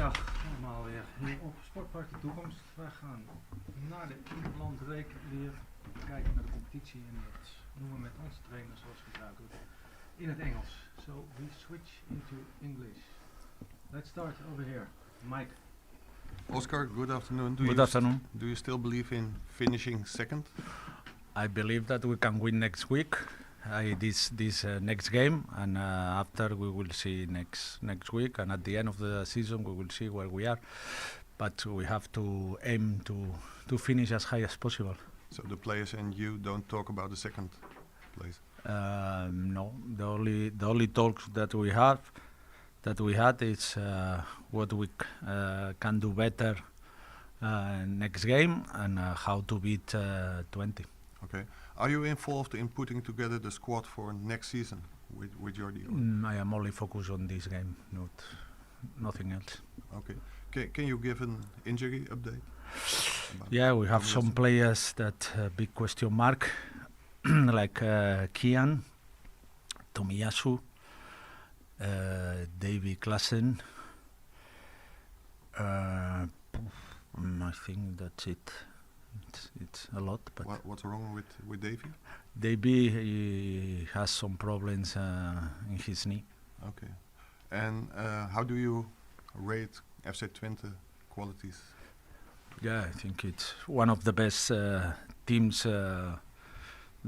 Goedemiddag allemaal weer hier op Sportpark Toekomst. Wij gaan naar de Interlandweek weer kijken naar de competitie en dat noemen we met onze trainer zoals gebruikelijk in het Engels. So we switch into English. Let's start over here. Mike. Oscar, good afternoon. Good afternoon. Do you still believe in finishing second? I believe that we can win next week. This next game, and after we will see next week, and at the end of the season we will see where we are. But we have to aim to finish as high as possible. So the players and you don't talk about the second place? No, the only talks that we had is what we can do better next game and how to beat Twente. Okay. Are you involved in putting together the squad for next season with your deal? I am only focused on this game, nothing else. Okay. Can you give an injury update? Yeah, we have some players that big question mark, like Kian, Tomiyasu, Davy Klassen. I think that's it. It's a lot, but what's wrong with Davy? Davy, he has some problems in his knee. Okay. And how do you rate FC Twente qualities? Yeah, I think it's one of the best teams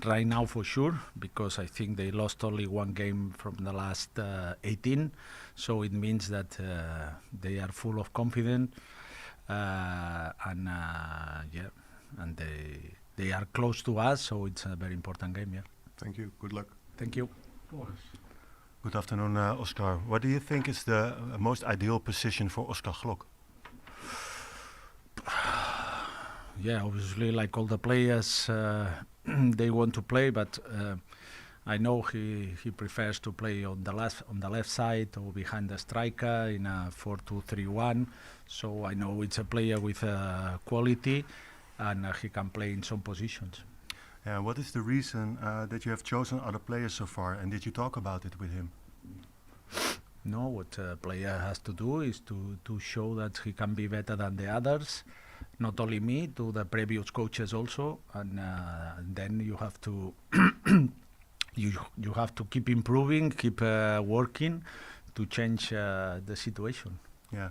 right now for sure, because I think they lost only one game from the last 18, so it means that they are full of confidence, and they are close to us, so it's a very important game. Yeah. Thank you. Good luck. Thank you. Good afternoon, Oscar. What do you think is the most ideal position for Oscar Glock? Yeah, obviously, like all the players, they want to play, but I know he prefers to play on the left side or behind the striker in a 4-2-3-1. So I know it's a player with quality, and he can play in some positions. Yeah, what is the reason that you have chosen other players so far, and did you talk about it with him? No, what a player has to do is to show that he can be better than the others, not only me, to the previous coaches also, and then you have to you have to keep improving, keep working to change the situation. Yeah.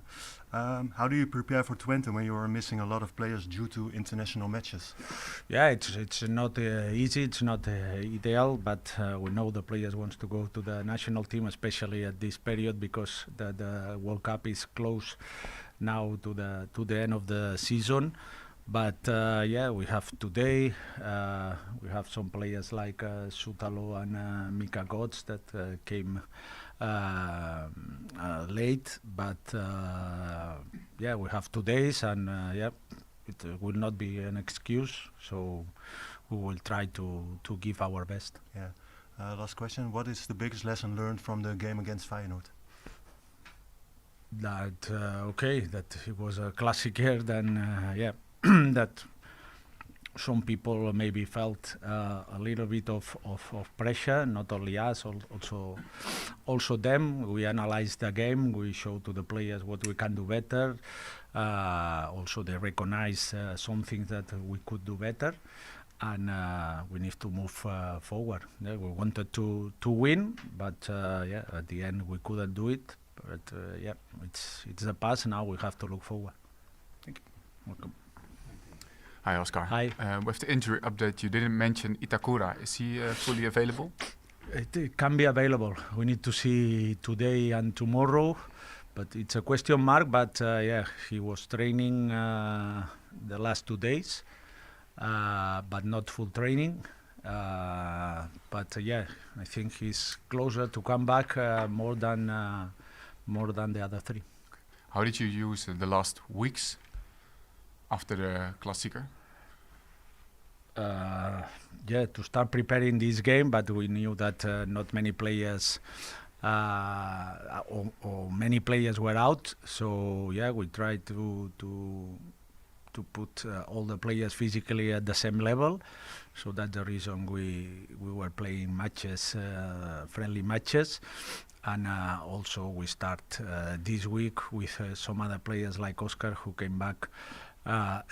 How do you prepare for Twente when you are missing a lot of players due to international matches? Yeah, it's not easy, it's not ideal, but we know the players want to go to the national team, especially at this period, because the World Cup is close now to the end of the season. But yeah, we have today, we have some players like Sutalo and Mika Gods that came late, but yeah, we have 2 days, and yeah, it will not be an excuse, so we will try to give our best. Yeah. Last question, what is the biggest lesson learned from the game against Feyenoord? That that it was a classic year, then yeah, that some people maybe felt a little bit of pressure, not only us, also them. We analyzed the game, we showed to the players what we can do better. Also they recognize some things that we could do better, and we need to move forward. Yeah, we wanted to win, but yeah, at the end we couldn't do it. But yeah, it's the past. Now we have to look forward. Thank you. Welcome. Hi, Oscar. Hi. With the injury update, you didn't mention Itakura. Is he fully available? It can be available. We need to see today and tomorrow, but it's a question mark. But yeah, he was training the last 2 days, but not full training. But yeah, I think he's closer to come back more than the other three. How did you use the last weeks after the Klassieker? Yeah, to start preparing this game, but we knew that not many players or many players were out. So yeah, we tried to put all the players physically at the same level. So that's the reason we were playing matches, friendly matches. And also we start this week with some other players like Oscar, who came back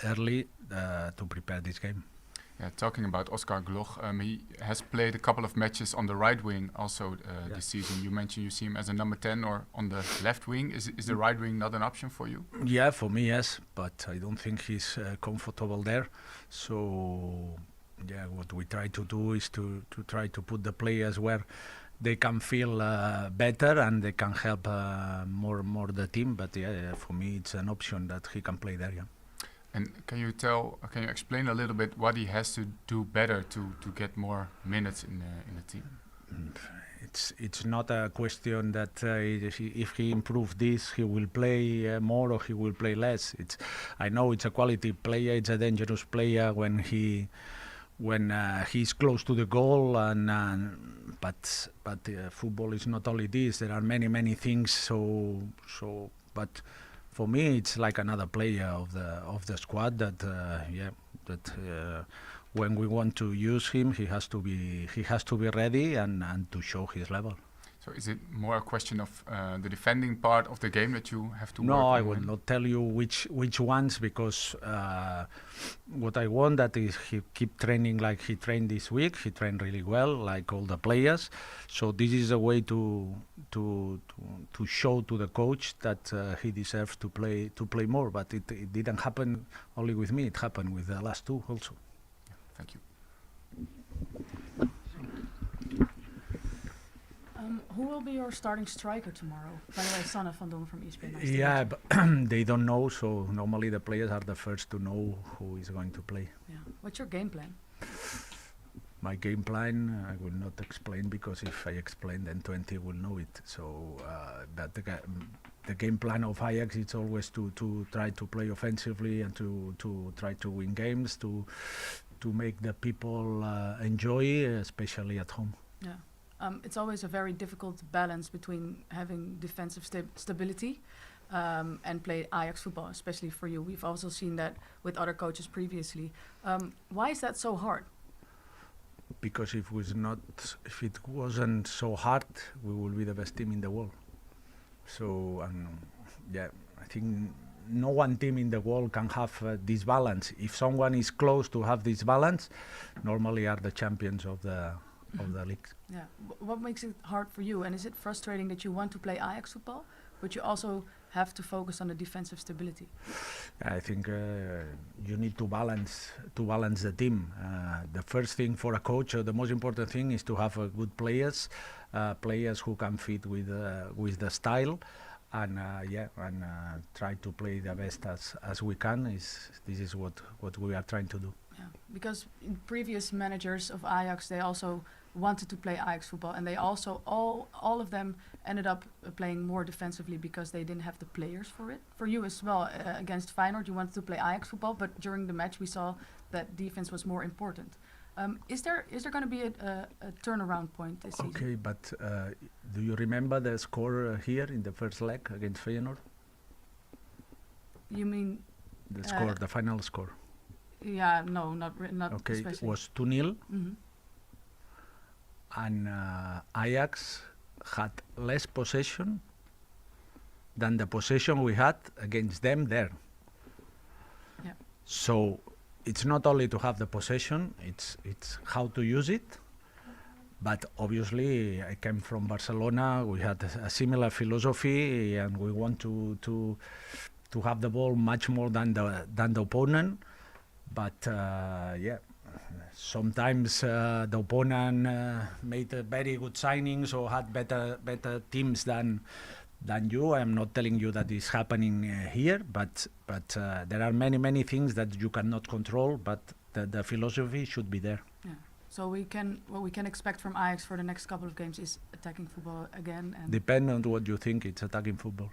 early to prepare this game. Yeah, talking about Oscar Gloch, he has played a couple of matches on the right wing also this season. You mentioned you see him as a number 10 or on the left wing. Is the right wing not an option for you? Yeah, for me, yes, but I don't think he's comfortable there. So, yeah, what we try to do is to try to put the players where they can feel better and they can help more the team. But yeah, for me, it's an option that he can play there. Yeah. And can you explain a little bit what he has to do better to get more minutes in the team? It's not a question that if he improves this, he will play more or he will play less. I know it's a quality player, it's a dangerous player when he's close to the goal, but football is not only this. There are many things. But for me, it's like another player of the squad that when we want to use him, he has to be ready and to show his level. So is it more a question of the defending part of the game that you have to work on? No, I will not tell you which ones, because what I want that is he keep training like he trained this week. He trained really well, like all the players. So this is a way to show to the coach that he deserves to play more. But it didn't happen only with me. It happened with the last two also. Yeah, thank you. Who will be your starting striker tomorrow? By the way, Sanne van Dongen from ESPN. Yeah, but they don't know, so normally the players are the first to know who is going to play. Yeah. What's your game plan? My game plan, I will not explain, because if I explain, then 20 will know it. So but the game plan of Ajax is always to try to play offensively and to try to win games, to make the people enjoy, especially at home. Yeah. It's always a very difficult balance between having defensive stability and play Ajax football, especially for you. We've also seen that with other coaches previously. Why is that so hard? Because if it wasn't so hard, we would be the best team in the world. So, I think no one team in the world can have this balance. If someone is close to have this balance, normally are the champions of the league. Yeah. What makes it hard for you? And is it frustrating that you want to play Ajax football, but you also have to focus on the defensive stability? I think you need to balance the team. The first thing for a coach, the most important thing, is to have good players who can fit with the style, and try to play the best as we can. This is what we are trying to do. Yeah, because in previous managers of Ajax, they also wanted to play Ajax football, and they also all of them ended up playing more defensively because they didn't have the players for it. For you as well, against Feyenoord, you wanted to play Ajax football, but during the match we saw that defense was more important. Is there going to be a turnaround point this season? Okay, but do you remember the score here in the first leg against Feyenoord? You mean the score, the final score? Yeah, no, not okay, especially. It was 2-0. Mm-hmm. And Ajax had less possession than the possession we had against them there. Yeah. So it's not only to have the possession, it's how to use it. But obviously, I came from Barcelona. We had a similar philosophy, and we want to have the ball much more than the opponent. But sometimes the opponent made very good signings or had better teams than you. I'm not telling you that is happening here, but there are many things that you cannot control. But the philosophy should be there. Yeah. So what we can expect from Ajax for the next couple of games is attacking football again. And depend on what you think it's attacking football.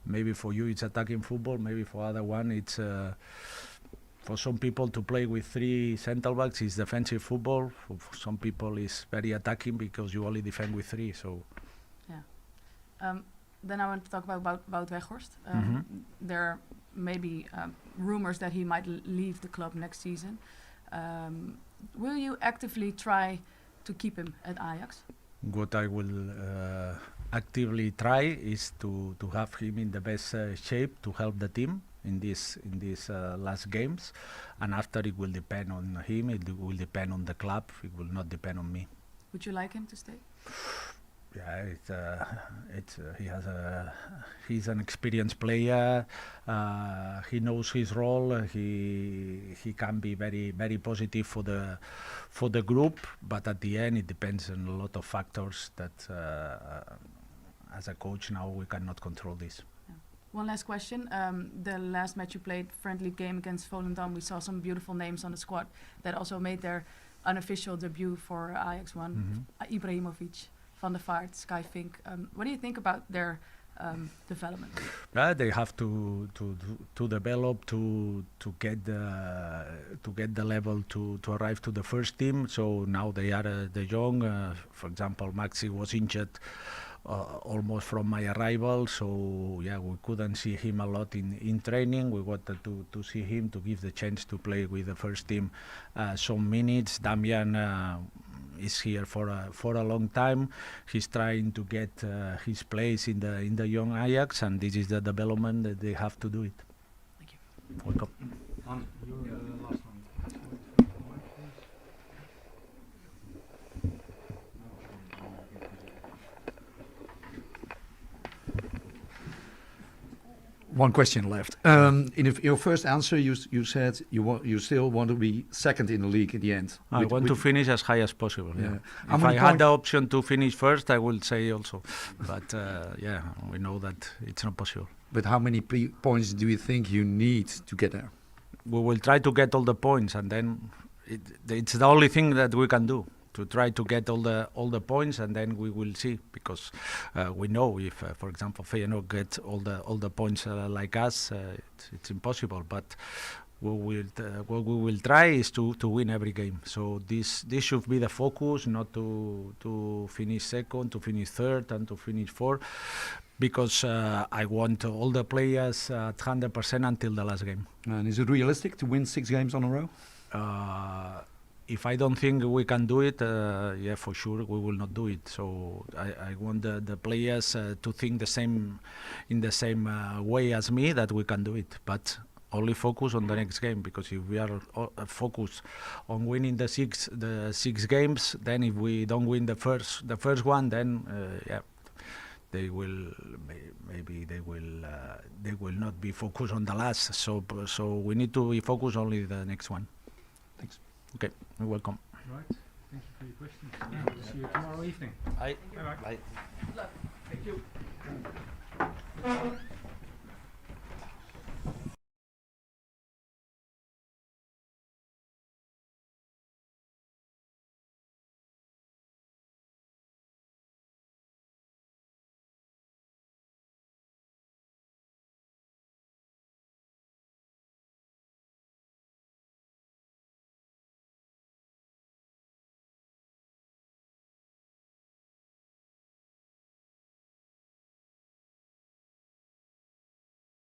Maybe for you it's attacking football. Maybe for other one it's for some people to play with 3 centre backs is defensive football. For some people it's very attacking because you only defend with 3. So yeah. Then I want to talk about Wout Weghorst. There are maybe rumors that he might leave the club next season. Will you actively try to keep him at Ajax? What I will actively try is to have him in the best shape to help the team in these last games, and after it will depend on him. It will depend on the club. It will not depend on me. Would you like him to stay? Yeah, he's an experienced player. He knows his role. He can be very, very positive for the group. But at the end, it depends on a lot of factors that, as a coach now, we cannot control this. One last question. The last match you played, friendly game against Volendam, we saw some beautiful names on the squad that also made their unofficial debut for Ajax 1. Ibrahimovic, Van der Vaart, Sky Fink. What do you think about their development? They have to develop to get the level to arrive to the first team. So now they are the young. For example, Maxi was injured almost from my arrival, so yeah, we couldn't see him a lot in training. We wanted to see him to give the chance to play with the first team some minutes. Damian is here for a long time. He's trying to get his place in the young Ajax, and this is the development that they have to do it. Thank you. Welcome. Han, you're the last one. One question left. In your first answer, you said you still want to be second in the league in the end. I want to finish as high as possible. Yeah. How If many I had the option to finish first, I will say also. But yeah, we know that it's not possible. But how many points do you think you need to get there? We will try to get all the points, and then it's the only thing that we can do, to try to get all the points, and then we will see, because we know if, for example, Feyenoord gets all the points like us, it's impossible. But what we will try is to win every game. So this should be the focus, not to finish second, to finish third, and to finish fourth, because I want all the players at 100% until the last game. And is it realistic to win 6 games on a row? If I don't think we can do it, yeah, for sure we will not do it. So I want the players to think in the same way as me, that we can do it. But only focus on the next game, because if we are focused on winning the six games, then if we don't win the first one, then yeah, they will not be focused on the last. So we need to be focused only the next one. Thanks. Okay, you're welcome. Right. Thank you for your questions. We'll see you tomorrow evening. Bye. Bye-bye. Bye. Good luck. Thank you.